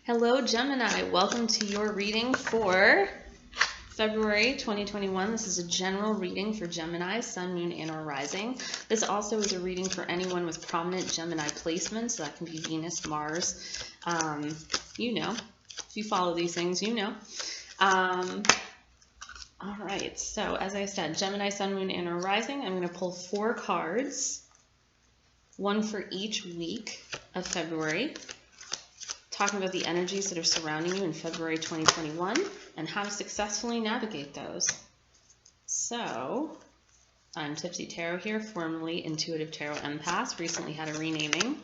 Hello, Gemini. Welcome to your reading for February 2021. This is a general reading for Gemini, Sun, Moon, and or Rising. This also is a reading for anyone with prominent Gemini placements. So that can be Venus, Mars. If you follow these things, all right. So as I said, Gemini, Sun, Moon, and or Rising. I'm going to pull 4 cards, one for each week of February, talking about the energies that are surrounding you in February 2021 and how to successfully navigate those. So, I'm Tipsy Tarot here, formerly Intuitive Tarot Empath, recently had a renaming.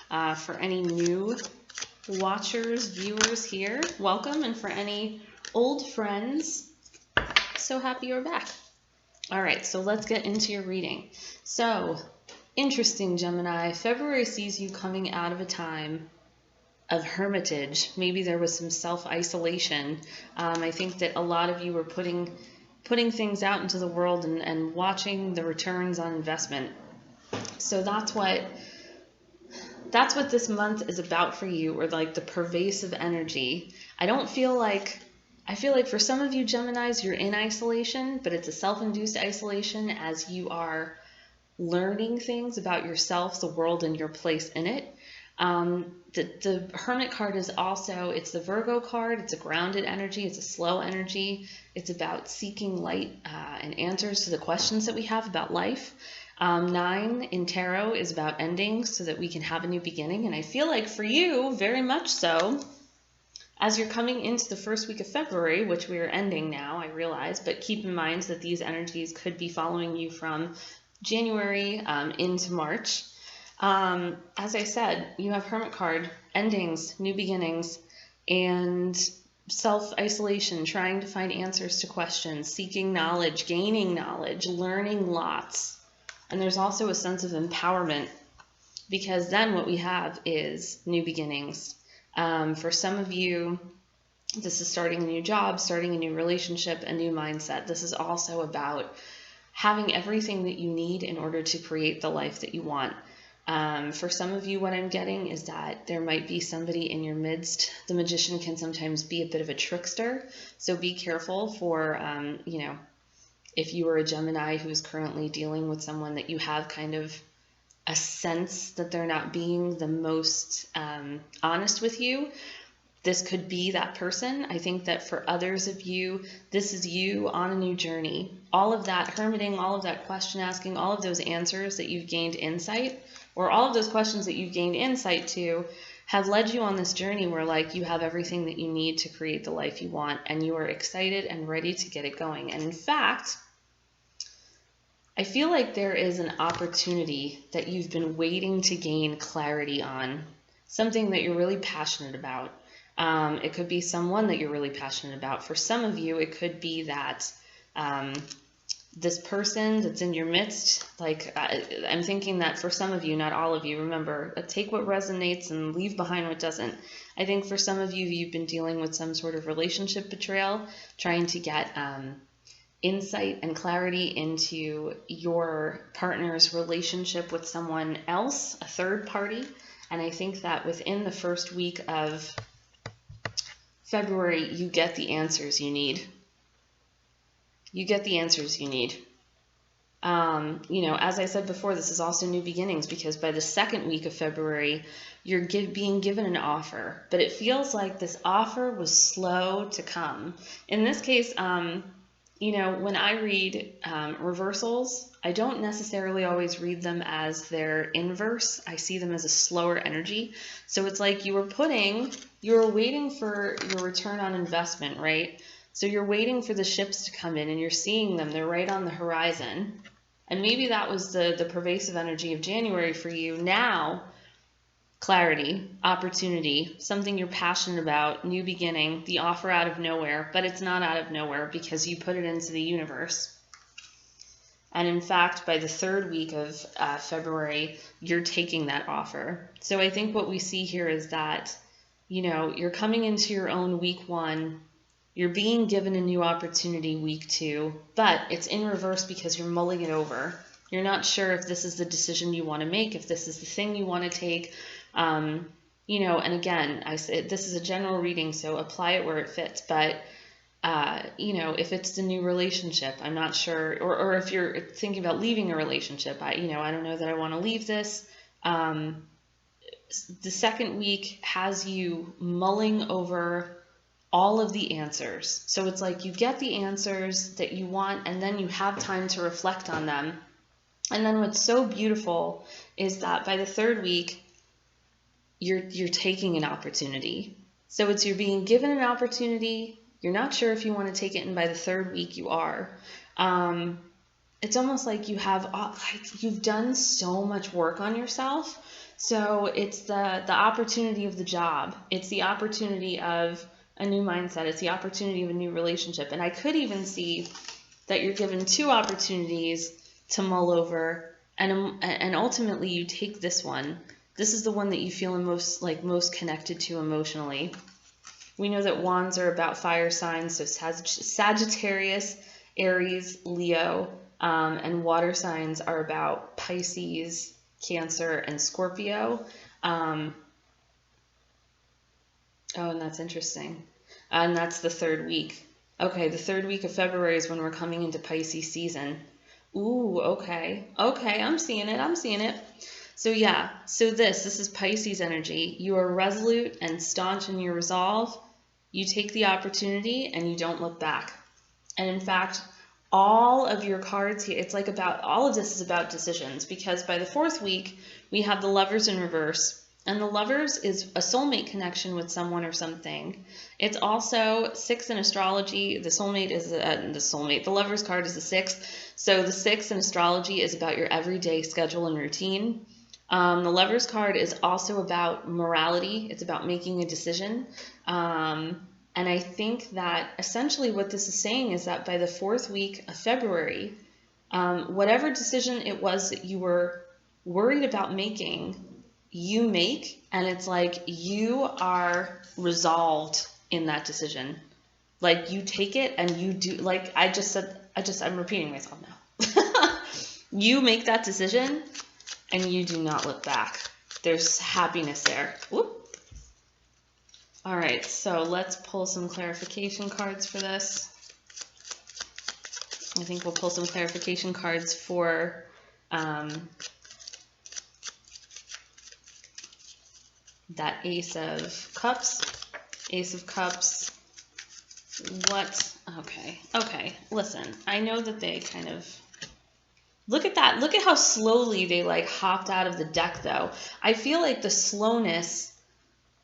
For any new watchers, viewers here, welcome, and for any old friends, so happy you're back. All right, so let's get into your reading. So, interesting, Gemini. February sees you coming out of a time of hermitage. Maybe there was some self-isolation. I think that a lot of you were putting things out into the world and watching the returns on investment. So that's what this month is about for you, or like the pervasive energy. I feel like for some of you Geminis, you're in isolation, but it's a self-induced isolation as you are learning things about yourself, the world, and your place in it. The Hermit card is also, it's the Virgo card. It's a grounded energy. It's a slow energy. It's about seeking light and answers to the questions that we have about life. 9 in tarot is about endings so that we can have a new beginning. And I feel like for you, very much so, as you're coming into the first week of February, which we are ending now, I realize, but keep in mind that these energies could be following you from January into March. As I said, you have Hermit card, endings, new beginnings, and self-isolation, trying to find answers to questions, seeking knowledge, gaining knowledge, learning lots. And there's also a sense of empowerment, because then what we have is new beginnings. For some of you, this is starting a new job, starting a new relationship, a new mindset. This is also about having everything that you need in order to create the life that you want. For some of you, what I'm getting is that there might be somebody in your midst. The magician can sometimes be a bit of a trickster, so be careful for, if you are a Gemini who is currently dealing with someone that you have kind of a sense that they're not being the most honest with you. This could be that person. I think that for others of you, this is you on a new journey. All of that hermiting, all of that question asking, all of those answers that you've gained insight, or all of those questions that you've gained insight to, have led you on this journey where like you have everything that you need to create the life you want, and you are excited and ready to get it going. And in fact, I feel like there is an opportunity that you've been waiting to gain clarity on, something that you're really passionate about. It could be someone that you're really passionate about. For some of you, it could be that this person that's in your midst, I'm thinking that for some of you, not all of you, remember, take what resonates and leave behind what doesn't. I think for some of you, you've been dealing with some sort of relationship betrayal, trying to get insight and clarity into your partner's relationship with someone else, a third party. And I think that within the first week of February, you get the answers you need. You get the answers you need. As I said before, this is also new beginnings, because by the second week of February, you're being given an offer, but it feels like this offer was slow to come. In this case, when I read reversals, I don't necessarily always read them as their inverse. I see them as a slower energy. So it's like you were waiting for your return on investment, right? So you're waiting for the ships to come in and you're seeing them. They're right on the horizon. And maybe that was the pervasive energy of January for you. Now, clarity, opportunity, something you're passionate about, new beginning, the offer out of nowhere, but it's not out of nowhere because you put it into the universe. And in fact, by the third week of February, you're taking that offer. So I think what we see here is that, you're coming into your own week 1, you're being given a new opportunity week 2, but it's in reverse because you're mulling it over. You're not sure if this is the decision you want to make, if this is the thing you want to take. and again, I said this is a general reading, so apply it where it fits. But if it's the new relationship, I'm not sure, or if you're thinking about leaving a relationship, I don't know that I want to leave this. The second week has you mulling over all of the answers. So it's like you get the answers that you want, and then you have time to reflect on them. And then what's so beautiful is that by the third week, you're taking an opportunity. So you're being given an opportunity. You're not sure if you want to take it, and by the third week, you are. It's almost like you've done so much work on yourself. So it's the opportunity of the job. It's the opportunity of a new mindset. It's the opportunity of a new relationship. And I could even see that you're given 2 opportunities to mull over, and ultimately you take this one. This is the one that you feel most connected to emotionally. We know that wands are about fire signs, so Sagittarius, Aries, Leo, and water signs are about Pisces, Cancer, and Scorpio. And that's interesting. And that's the third week. Okay, the third week of February is when we're coming into Pisces season. Ooh, okay. Okay, I'm seeing it. So yeah, this is Pisces energy. You are resolute and staunch in your resolve. You take the opportunity and you don't look back. And in fact, all of your cards here, it's like all of this is about decisions, because by the 4th week, we have the Lovers in reverse. And the Lovers is a soulmate connection with someone or something. It's also 6 in astrology. The soulmate is the Lovers card is the 6th. So the 6 in astrology is about your everyday schedule and routine. The Lovers card is also about morality. It's about making a decision. And I think that essentially what this is saying is that by the 4th week of February, whatever decision it was that you were worried about making, you make, and it's like you are resolved in that decision. Like you take it and you do, like I'm repeating myself now. You make that decision and you do not look back. There's happiness there. Whoop. All right, so let's pull some clarification cards for this. I think we'll pull some clarification cards for that Ace of Cups. Ace of Cups. What? Okay. Listen, I know that they kind of... Look at that. Look at how slowly they hopped out of the deck, though. I feel like the slowness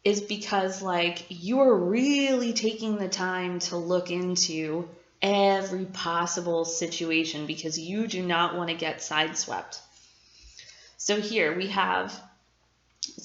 is because you're really taking the time to look into every possible situation because you do not want to get sideswept. So here we have,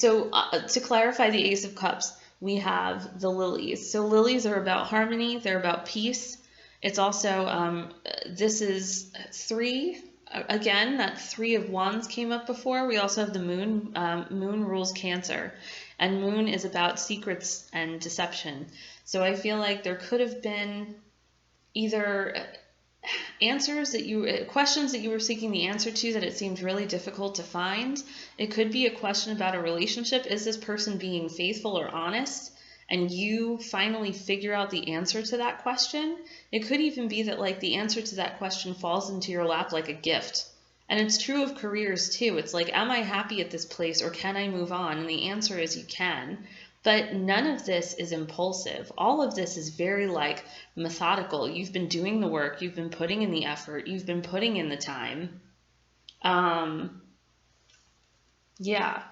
to clarify the Ace of Cups, we have the lilies. So lilies are about harmony, they're about peace. It's also, this is 3. Again, that 3 of Wands came up before. We also have the moon. Moon rules Cancer. And moon is about secrets and deception. So I feel like there could have been either questions that you were seeking the answer to that it seemed really difficult to find. It could be a question about a relationship. Is this person being faithful or honest? And you finally figure out the answer to that question. It could even be that the answer to that question falls into your lap like a gift. And it's true of careers too. It's like, am I happy at this place or can I move on? And the answer is you can. But none of this is impulsive. All of this is very methodical. You've been doing the work. You've been putting in the effort. You've been putting in the time. Yeah,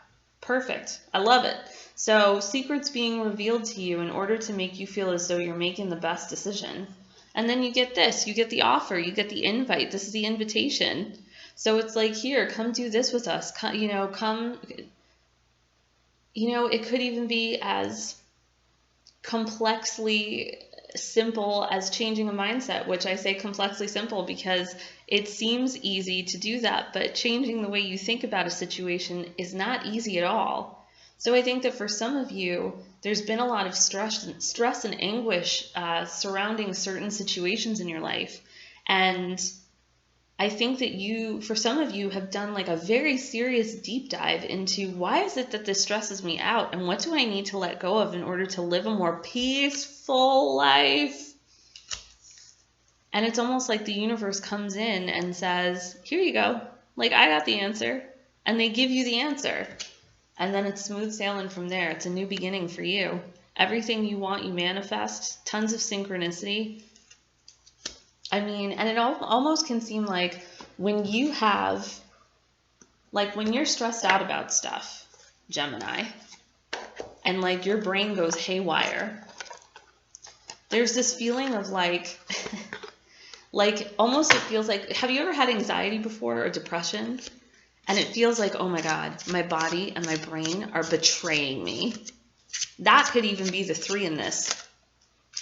perfect. I love it. So secrets being revealed to you in order to make you feel as though you're making the best decision. And then you get this. You get the offer. You get the invite. This is the invitation. So it's like, here, come do this with us. Come, it could even be as complexly simple as changing a mindset, which I say complexly simple because it seems easy to do that, but changing the way you think about a situation is not easy at all. So I think that for some of you, there's been a lot of stress and anguish surrounding certain situations in your life. And I think that for some of you, have done like a very serious deep dive into why is it that this stresses me out and what do I need to let go of in order to live a more peaceful life? And it's almost like the universe comes in and says, here you go. Like, I got the answer. And they give you the answer. And then it's smooth sailing from there. It's a new beginning for you. Everything you want, you manifest. Tons of synchronicity. I mean, and it almost can seem like when you're stressed out about stuff, Gemini, and like your brain goes haywire, there's this feeling of like, like almost it feels like, have you ever had anxiety before or depression? And it feels like, oh my God, my body and my brain are betraying me. That could even be the 3 in this.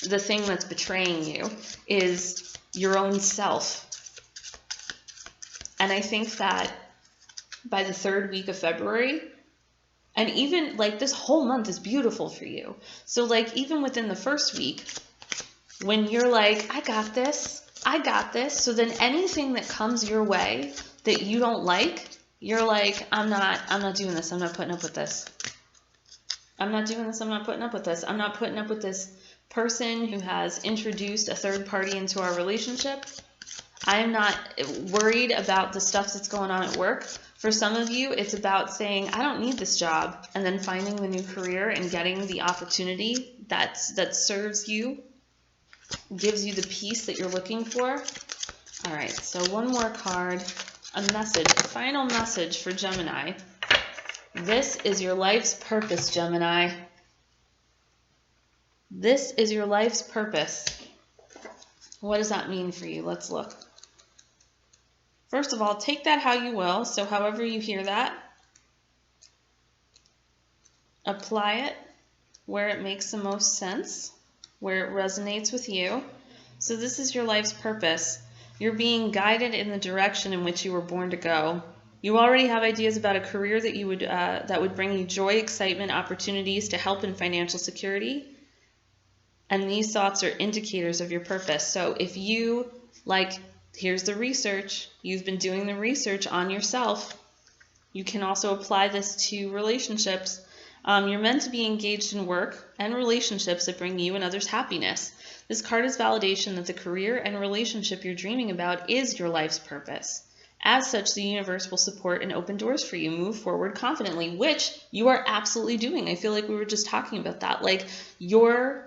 The thing that's betraying you is your own self. And I think that by the 3rd week of February, and even like this whole month is beautiful for you. So like even within the 1st week, when you're like, I got this. So then anything that comes your way that you don't like, you're like, I'm not doing this. I'm not putting up with this. I'm not doing this. I'm not putting up with this. I'm not putting up with this person who has introduced a 3rd party into our relationship. I'm not worried about the stuff that's going on at work. For some of you, it's about saying, I don't need this job, and then finding the new career and getting the opportunity that serves you, gives you the peace that you're looking for. All right, so one more card, a message, a final message for Gemini. This is your life's purpose, Gemini. This is your life's purpose. What does that mean for you? Let's look. First of all, take that how you will. So however you hear that, apply it where it makes the most sense, where it resonates with you. So this is your life's purpose. You're being guided in the direction in which you were born to go. You already have ideas about a career that would bring you joy, excitement, opportunities to help in financial security. And these thoughts are indicators of your purpose. So if you, here's the research. You've been doing the research on yourself. You can also apply this to relationships. You're meant to be engaged in work and relationships that bring you and others happiness. This card is validation that the career and relationship you're dreaming about is your life's purpose. As such, the universe will support and open doors for you. Move forward confidently, which you are absolutely doing. I feel like we were just talking about that. Like your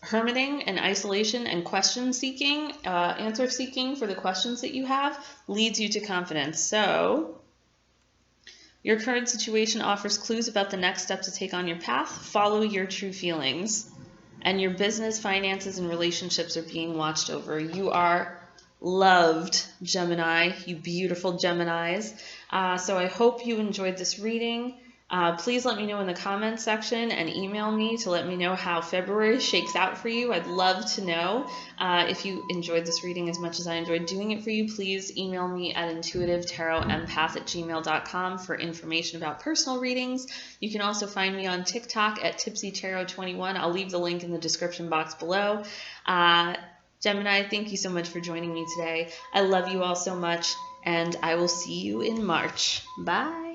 hermiting and isolation and question seeking, answer seeking for the questions that you have leads you to confidence. So your current situation offers clues about the next step to take on your path. Follow your true feelings, and your business, finances, and relationships are being watched over. You are loved, Gemini, you beautiful Geminis. So I hope you enjoyed this reading. Please let me know in the comments section and email me to let me know how February shakes out for you. I'd love to know. If you enjoyed this reading as much as I enjoyed doing it for you, please email me at intuitivetarotempath@gmail.com for information about personal readings. You can also find me on TikTok at tipsytarot21. I'll leave the link in the description box below. Gemini, thank you so much for joining me today. I love you all so much, and I will see you in March. Bye.